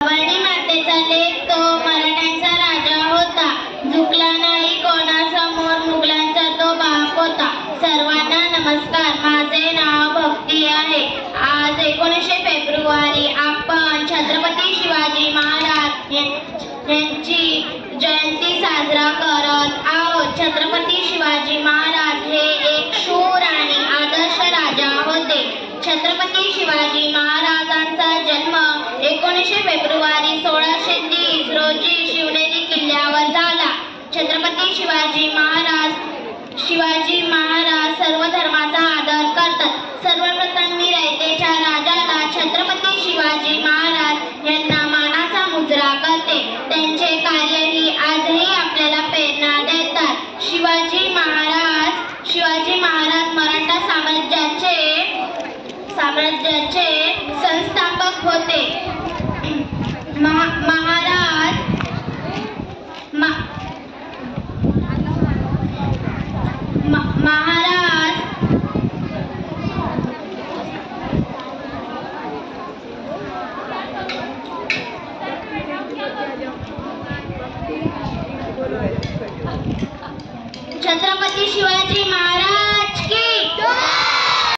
भवानी मातेचा लेक तो मराठ्यांचा राजा होता, झुकला नाही कोणासमोर, मुघलांचा तो बाप होता. सर्वांना नमस्कार, माझे नाव भक्ती आहे. आज 19 फेब्रुवारी आपण छत्रपती शिवाजी महाराज यांची जयंती साजरा करत आहोत. छत्रपती शिवाजी महाराज हे एक शूर आणि आदर्श राजा होते. छत्रपती शिवाजी महाराजांचा जन्म 19 फेब्रुवारी 1630 रोजी शिवनेरी किल्ल्यावर झाला. छत्रपती शिवाजी महाराज सर्व धर्माचा आदर करतात. सर्वप्रथम मी रयतेच्या राजाला छत्रपती शिवाजी महाराज यांना मानाचा मुजरा करते. त्यांचे कार्यही आजही आपल्याला प्रेरणा देतात. शिवाजी महाराज मराठा साम्राज्याचे संस्थापक होते. महाराज